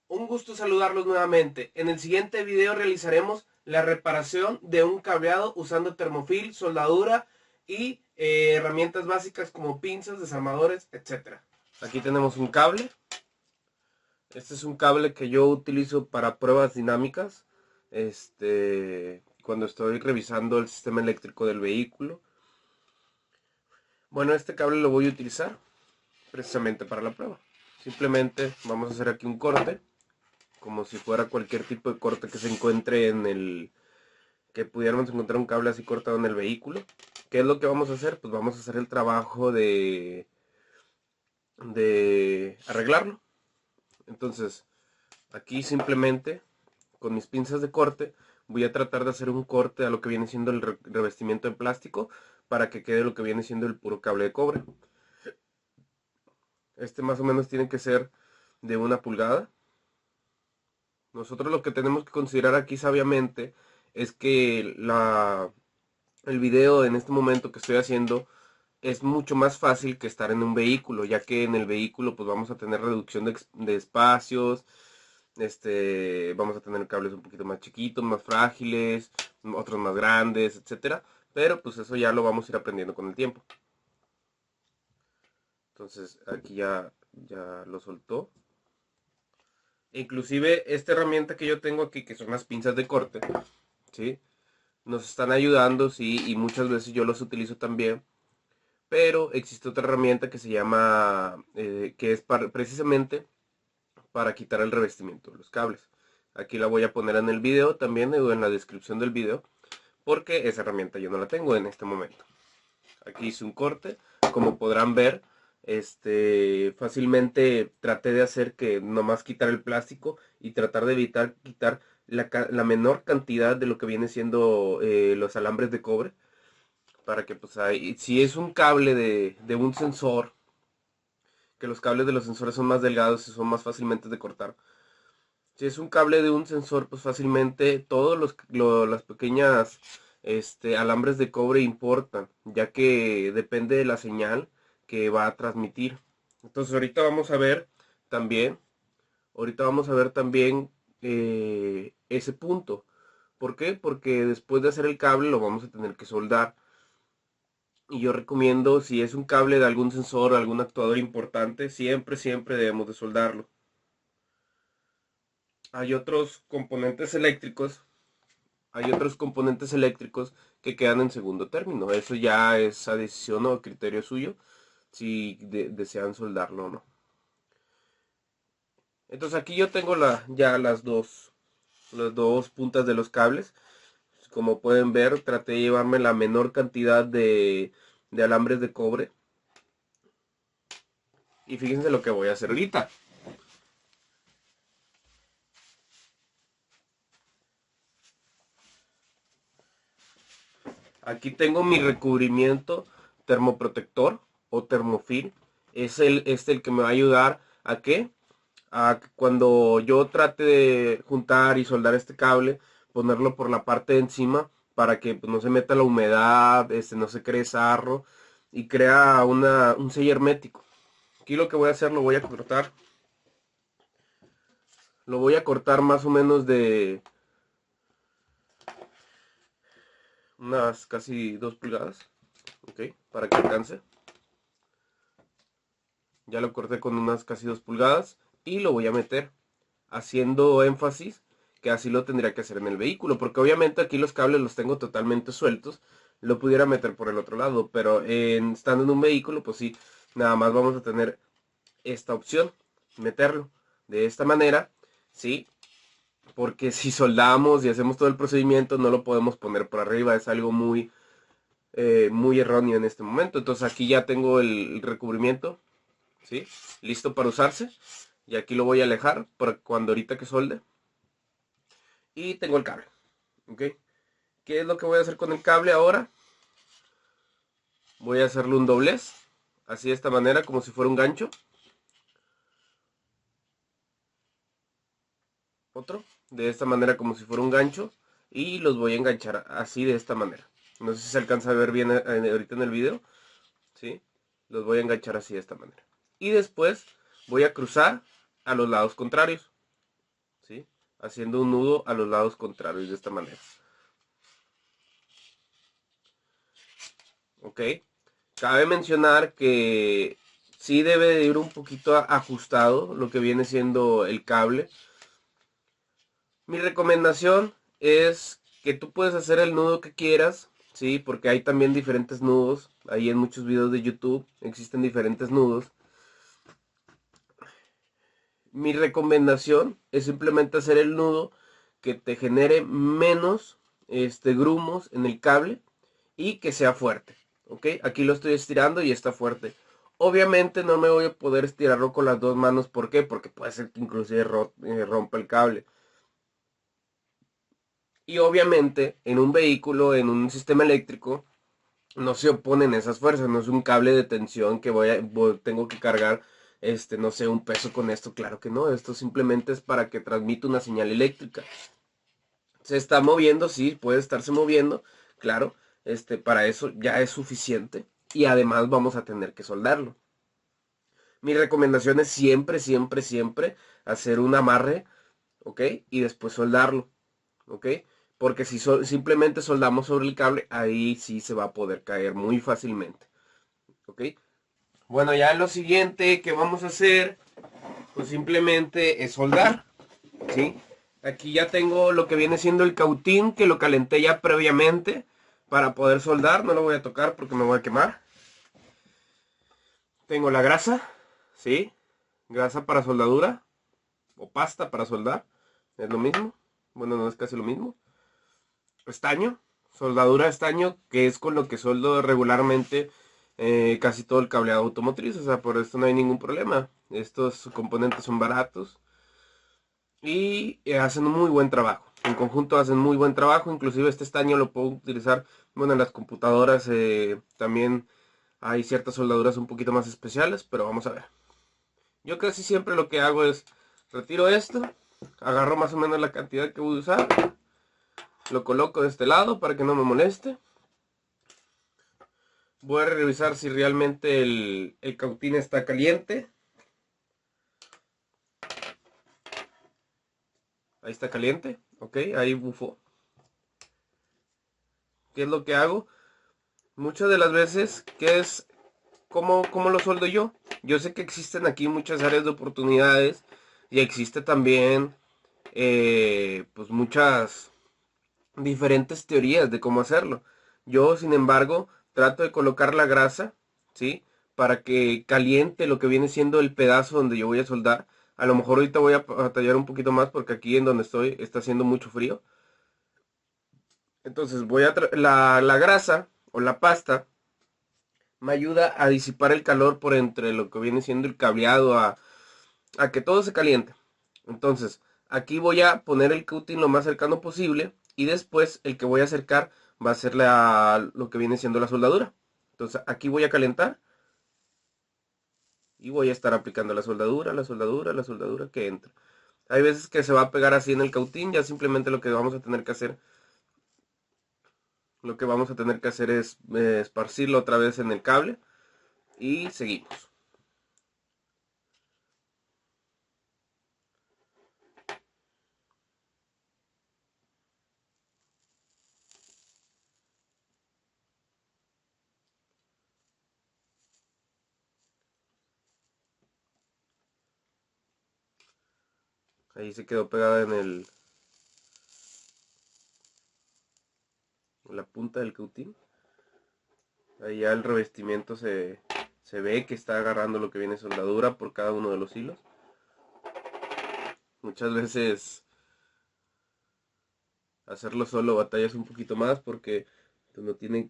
Un gusto saludarlos nuevamente. En el siguiente video realizaremos la reparación de un cableado usando termofil, soldadura y herramientas básicas como pinzas, desarmadores, etc. Aquí tenemos un cable. Este es un cable que yo utilizo para pruebas dinámicas. Cuando estoy revisando el sistema eléctrico del vehículo. Bueno, este cable lo voy a utilizar precisamente para la prueba. Simplemente vamos a hacer aquí un corte, como si fuera cualquier tipo de corte que se encuentre en el... que pudiéramos encontrar un cable así cortado en el vehículo. ¿Qué es lo que vamos a hacer? Pues vamos a hacer el trabajo de arreglarlo. Entonces, aquí simplemente con mis pinzas de corte voy a tratar de hacer un corte a lo que viene siendo el revestimiento en plástico para que quede lo que viene siendo el puro cable de cobre. Este más o menos tiene que ser de 1 pulgada. Nosotros lo que tenemos que considerar aquí sabiamente es que el video en este momento que estoy haciendo es mucho más fácil que estar en un vehículo, ya que en el vehículo pues vamos a tener reducción de espacios, vamos a tener cables un poquito más chiquitos, más frágiles, otros más grandes, etcétera. Pero pues eso ya lo vamos a ir aprendiendo con el tiempo. Entonces aquí ya lo soltó. Inclusive esta herramienta que yo tengo aquí, que son las pinzas de corte, ¿sí? Nos están ayudando, sí, y muchas veces yo los utilizo también. Pero existe otra herramienta que se llama, que es precisamente para quitar el revestimiento de los cables. Aquí la voy a poner en el video también, o en la descripción del video, porque esa herramienta yo no la tengo en este momento. Aquí hice un corte, como podrán ver, fácilmente traté de hacer que nomás quitar el plástico y tratar de evitar quitar la menor cantidad de lo que viene siendo los alambres de cobre, para que pues ahí, si es un cable de un sensor, que los cables de los sensores son más delgados y son más fácilmente de cortar. Si es un cable de un sensor, pues fácilmente todos las pequeñas alambres de cobre importan, ya que depende de la señal que va a transmitir. Entonces también, ahorita vamos a ver también ese punto. ¿Por qué? Porque después de hacer el cable lo vamos a tener que soldar. Y yo recomiendo, si es un cable de algún sensor o algún actuador importante, siempre debemos de soldarlo. Hay otros componentes eléctricos, hay otros componentes eléctricos que quedan en segundo término. Eso ya es a decisión o criterio suyo, si desean soldarlo o no. Entonces aquí yo tengo ya las dos puntas de los cables. Como pueden ver, traté de llevarme la menor cantidad de alambres de cobre. Y fíjense lo que voy a hacer ahorita. Aquí tengo mi recubrimiento termoprotector o termofil. Es el que me va a ayudar a que cuando yo trate de juntar y soldar este cable, ponerlo por la parte de encima para que pues, no se meta la humedad, no se cree sarro y crea un sello hermético. Aquí lo que voy a hacer, lo voy a cortar más o menos de unas casi 2 pulgadas, ¿ok? Para que alcance. Ya lo corté con unas casi 2 pulgadas y lo voy a meter haciendo énfasis que así lo tendría que hacer en el vehículo, porque obviamente aquí los cables los tengo totalmente sueltos, lo pudiera meter por el otro lado, pero estando en un vehículo pues sí, nada más vamos a tener esta opción, meterlo de esta manera, sí, porque si soldamos y hacemos todo el procedimiento no lo podemos poner por arriba, es algo muy erróneo en este momento. Entonces aquí ya tengo el recubrimiento, ¿sí? Listo para usarse. Y aquí lo voy a alejar para cuando ahorita que solde. Y tengo el cable, ¿ok? ¿Qué es lo que voy a hacer con el cable ahora? Voy a hacerle un doblez, así de esta manera, como si fuera un gancho. Otro, de esta manera, como si fuera un gancho. Y los voy a enganchar así de esta manera. No sé si se alcanza a ver bien ahorita en el video, ¿sí? Los voy a enganchar así de esta manera. Y después voy a cruzar a los lados contrarios. haciendo un nudo a los lados contrarios de esta manera. ¿Ok? Cabe mencionar que sí debe de ir un poquito ajustado lo que viene siendo el cable. Mi recomendación es que tú puedes hacer el nudo que quieras, ¿sí? Porque hay también diferentes nudos. Ahí en muchos videos de YouTube existen diferentes nudos. Mi recomendación es simplemente hacer el nudo que te genere menos grumos en el cable y que sea fuerte. ¿Ok? Aquí lo estoy estirando y está fuerte. Obviamente no me voy a poder estirarlo con las dos manos. ¿Por qué? Porque puede ser que inclusive rompa el cable. Y obviamente en un vehículo, en un sistema eléctrico, no se oponen esas fuerzas. No es un cable de tensión que tengo que cargar, no sé, un peso con esto. Claro que no. Esto simplemente es para que transmita una señal eléctrica. Se está moviendo, sí, puede estarse moviendo, claro. Para eso ya es suficiente. Y además vamos a tener que soldarlo. Mi recomendación es siempre, siempre, siempre hacer un amarre, ¿ok? Y después soldarlo, ¿ok? Porque si simplemente soldamos sobre el cable, ahí sí se va a poder caer muy fácilmente, ¿ok? Bueno, ya lo siguiente que vamos a hacer, pues simplemente es soldar, ¿sí? Aquí ya tengo lo que viene siendo el cautín, que lo calenté ya previamente para poder soldar. No lo voy a tocar porque me voy a quemar. Tengo la grasa, ¿sí? Grasa para soldadura o pasta para soldar. Es lo mismo. Bueno, no es casi lo mismo. Estaño, soldadura de estaño, que es con lo que soldo regularmente casi todo el cableado automotriz. O sea, por esto no hay ningún problema. Estos componentes son baratos y hacen un muy buen trabajo. En conjunto hacen muy buen trabajo. Inclusive este estaño lo puedo utilizar, bueno, en las computadoras también hay ciertas soldaduras un poquito más especiales, pero vamos a ver. Yo casi siempre lo que hago es retiro esto, agarro más o menos la cantidad que voy a usar, lo coloco de este lado para que no me moleste. Voy a revisar si realmente el cautín está caliente. Ahí está caliente, ok, ahí bufó. ¿Qué es lo que hago? Muchas de las veces, ¿qué es? ¿Cómo lo sueldo yo? Yo sé que existen aquí muchas áreas de oportunidades y existe también pues muchas diferentes teorías de cómo hacerlo. Yo, sin embargo, trato de colocar la grasa, ¿sí? Para que caliente lo que viene siendo el pedazo donde yo voy a soldar. A lo mejor ahorita voy a batallar un poquito más porque aquí en donde estoy está haciendo mucho frío. Entonces la grasa o la pasta me ayuda a disipar el calor por entre lo que viene siendo el cableado, a que todo se caliente. Entonces, aquí voy a poner el cutting lo más cercano posible y después el que voy a acercar va a ser lo que viene siendo la soldadura. Entonces, aquí voy a calentar y voy a estar aplicando la soldadura, la soldadura, la soldadura que entra. Hay veces que se va a pegar así en el cautín, ya simplemente lo que vamos a tener que hacer, es esparcirlo otra vez en el cable y seguimos. Ahí se quedó pegada en la punta del cautín. Ahí ya el revestimiento se ve que está agarrando lo que viene soldadura por cada uno de los hilos. Muchas veces hacerlo solo batallas un poquito más porque pues, no tienes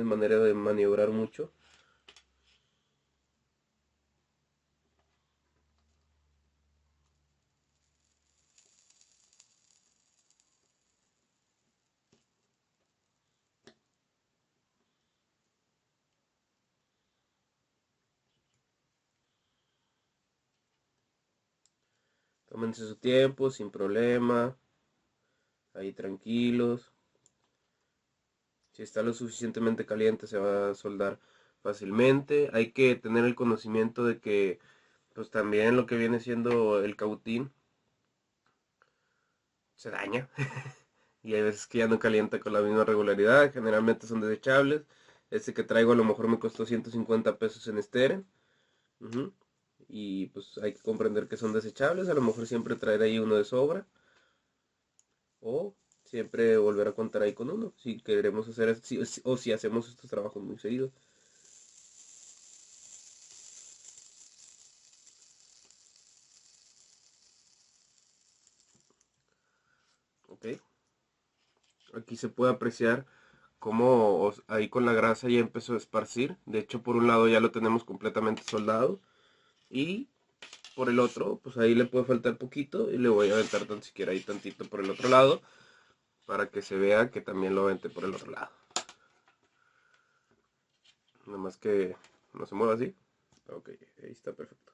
manera de maniobrar mucho. Tómense su tiempo, sin problema. Ahí tranquilos. Si está lo suficientemente caliente se va a soldar fácilmente. Hay que tener el conocimiento de que pues también lo que viene siendo el cautín se daña. Y hay veces que ya no calienta con la misma regularidad. Generalmente son desechables. Este que traigo a lo mejor me costó 150 pesos en Steren. Ujú. Y pues hay que comprender que son desechables. A lo mejor siempre traer ahí uno de sobra. O siempre volver a contar ahí con uno. Si queremos hacer o si hacemos estos trabajos muy seguidos. Ok. Aquí se puede apreciar cómo ahí con la grasa ya empezó a esparcir. De hecho, por un lado ya lo tenemos completamente soldado. Y por el otro, pues ahí le puede faltar poquito. Y le voy a aventar tan siquiera ahí tantito por el otro lado. Para que se vea que también lo aventé por el otro lado. Nada más que no se mueva así. Ok, ahí está perfecto.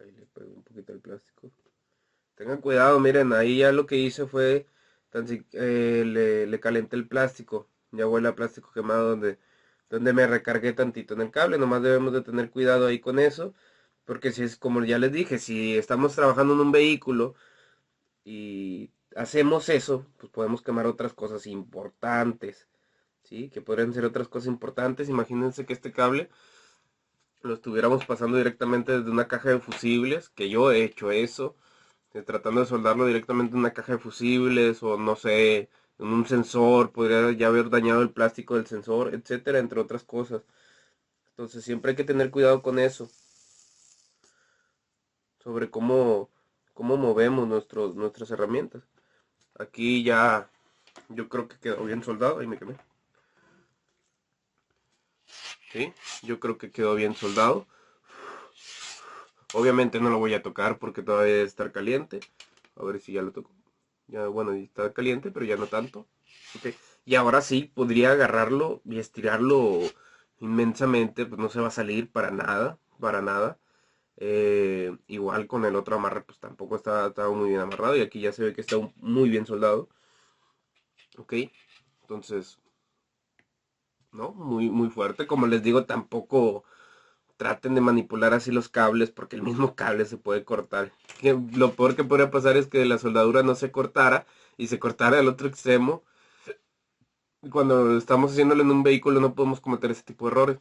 Ahí le pego un poquito el plástico. Tengan cuidado, miren, ahí ya lo que hice fue, le calenté el plástico, ya huele a plástico quemado donde me recargué tantito en el cable, nomás debemos de tener cuidado ahí con eso, porque si es como ya les dije, si estamos trabajando en un vehículo y hacemos eso, pues podemos quemar otras cosas importantes, ¿sí? Que podrían ser otras cosas importantes, imagínense que este cable lo estuviéramos pasando directamente desde una caja de fusibles, que yo he hecho eso, tratando de soldarlo directamente en una caja de fusibles o no sé, en un sensor, podría ya haber dañado el plástico del sensor, etcétera, entre otras cosas. Entonces siempre hay que tener cuidado con eso, sobre cómo movemos nuestras herramientas. Aquí ya yo creo que quedó bien soldado, ahí me quemé. ¿Sí? Yo creo que quedó bien soldado. Obviamente no lo voy a tocar porque todavía debe estar caliente. A ver si ya lo toco. Ya, bueno, está caliente, pero ya no tanto. Okay. Y ahora sí, podría agarrarlo y estirarlo inmensamente, pues no se va a salir para nada, para nada. Igual con el otro amarre, pues tampoco está muy bien amarrado y aquí ya se ve que está muy bien soldado. Ok, entonces, ¿no? Muy fuerte. Como les digo, tampoco traten de manipular así los cables porque el mismo cable se puede cortar. Lo peor que podría pasar es que la soldadura no se cortara y se cortara al otro extremo. Cuando estamos haciéndolo en un vehículo no podemos cometer ese tipo de errores,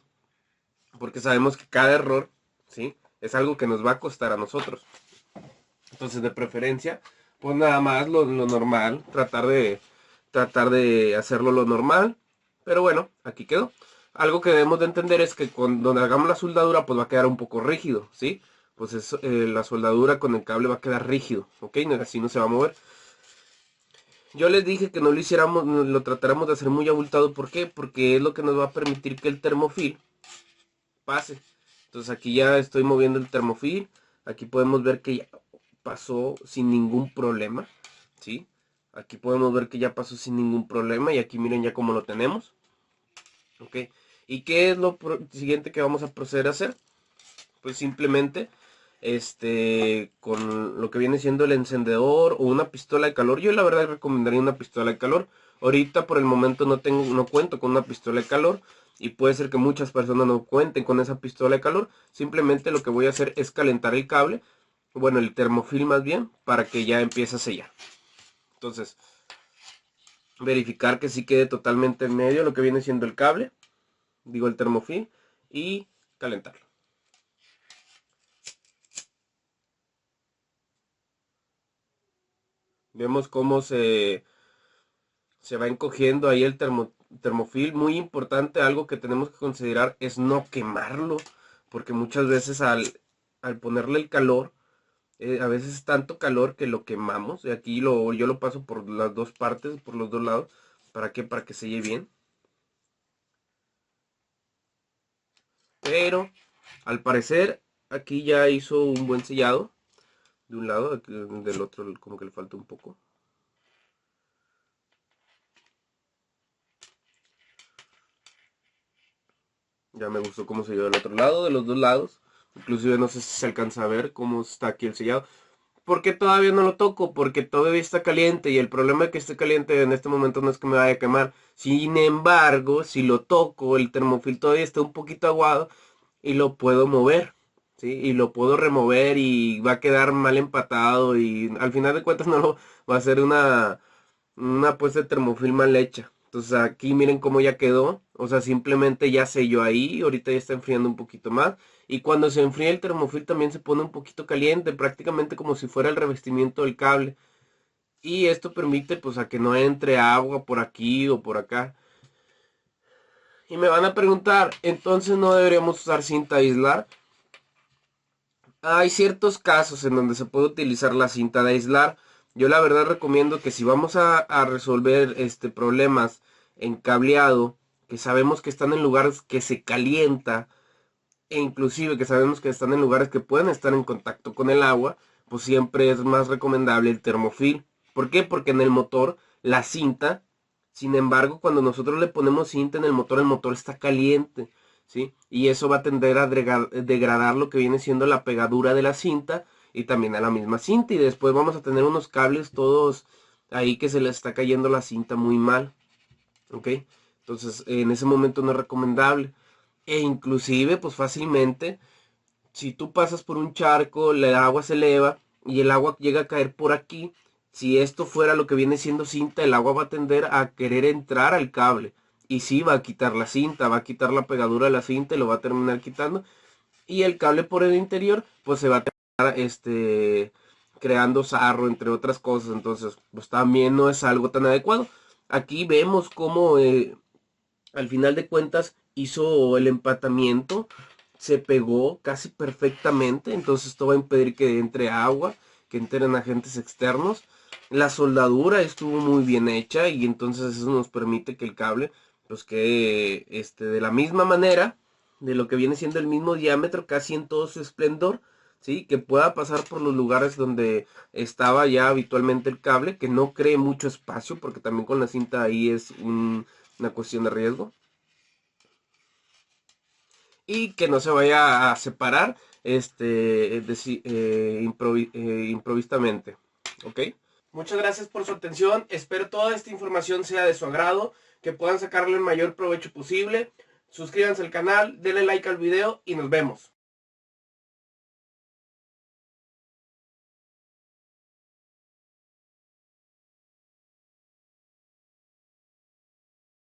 porque sabemos que cada error, ¿sí? Es algo que nos va a costar a nosotros. Entonces, de preferencia, pues nada más lo normal, tratar de hacerlo lo normal, pero bueno, aquí quedó. Algo que debemos de entender es que cuando hagamos la soldadura, pues va a quedar un poco rígido, ¿sí? Pues la soldadura con el cable va a quedar rígido, ¿ok? Así no se va a mover. Yo les dije que no lo hiciéramos, lo tratáramos de hacer muy abultado. ¿Por qué? Porque es lo que nos va a permitir que el termofil pase. Entonces aquí ya estoy moviendo el termofil. Aquí podemos ver que ya pasó sin ningún problema. ¿Sí? Aquí podemos ver que ya pasó sin ningún problema. Y aquí miren ya cómo lo tenemos. ¿Ok? ¿Y qué es lo siguiente que vamos a proceder a hacer? Pues simplemente con lo que viene siendo el encendedor o una pistola de calor. Yo la verdad recomendaría una pistola de calor. Ahorita por el momento no cuento con una pistola de calor y puede ser que muchas personas no cuenten con esa pistola de calor. Simplemente lo que voy a hacer es calentar el cable, bueno, el termofil más bien, para que ya empiece a sellar. Entonces, verificar que sí quede totalmente en medio lo que viene siendo el cable, digo el termofil, y calentarlo. Vemos cómo se va encogiendo ahí el termofil. Muy importante, algo que tenemos que considerar es no quemarlo, porque muchas veces al ponerle el calor, A veces es tanto calor que lo quemamos. Y aquí yo lo paso por las dos partes, por los dos lados. ¿Para qué? Para que selle bien. Pero al parecer aquí ya hizo un buen sellado. De un lado, del otro como que le falta un poco. Ya me gustó cómo selló del otro lado, de los dos lados. Inclusive no sé si se alcanza a ver cómo está aquí el sellado. ¿Por qué todavía no lo toco? Porque todavía está caliente y el problema de que esté caliente en este momento no es que me vaya a quemar. Sin embargo, si lo toco, el termofil todavía está un poquito aguado y lo puedo mover, ¿sí? Y lo puedo remover y va a quedar mal empatado y al final de cuentas no lo va a ser una puesta de termofil mal hecha. Entonces aquí miren cómo ya quedó. O sea, simplemente ya selló ahí. Ahorita ya está enfriando un poquito más. Y cuando se enfría el termofil también se pone un poquito caliente. Prácticamente como si fuera el revestimiento del cable. Y esto permite pues a que no entre agua por aquí o por acá. Y me van a preguntar, entonces no deberíamos usar cinta aislar. Hay ciertos casos en donde se puede utilizar la cinta de aislar. Yo la verdad recomiendo que si vamos a resolver problemas en cableado, que sabemos que están en lugares que se calienta, e inclusive que sabemos que están en lugares que pueden estar en contacto con el agua, pues siempre es más recomendable el termofil. ¿Por qué? Porque en el motor, la cinta, sin embargo, cuando nosotros le ponemos cinta en el motor está caliente. ¿Sí? Y eso va a tender a degradar lo que viene siendo la pegadura de la cinta y también a la misma cinta. Y después vamos a tener unos cables todos ahí que se les está cayendo la cinta muy mal. ¿Ok? Entonces, en ese momento no es recomendable. E inclusive, pues fácilmente, si tú pasas por un charco, el agua se eleva y el agua llega a caer por aquí. Si esto fuera lo que viene siendo cinta, el agua va a tender a querer entrar al cable. Y sí, va a quitar la cinta, va a quitar la pegadura de la cinta y lo va a terminar quitando. Y el cable por el interior, pues se va a terminar creando sarro, entre otras cosas. Entonces, pues también no es algo tan adecuado. Aquí vemos cómo al final de cuentas hizo el empatamiento, se pegó casi perfectamente, entonces esto va a impedir que entre agua, que entren agentes externos. La soldadura estuvo muy bien hecha y entonces eso nos permite que el cable pues quede de la misma manera, de lo que viene siendo el mismo diámetro, casi en todo su esplendor, ¿sí? Que pueda pasar por los lugares donde estaba ya habitualmente el cable, que no cree mucho espacio, porque también con la cinta ahí es una cuestión de riesgo. Y que no se vaya a separar improvistamente. ¿Ok? Muchas gracias por su atención. Espero toda esta información sea de su agrado, que puedan sacarle el mayor provecho posible. Suscríbanse al canal, denle like al video y nos vemos.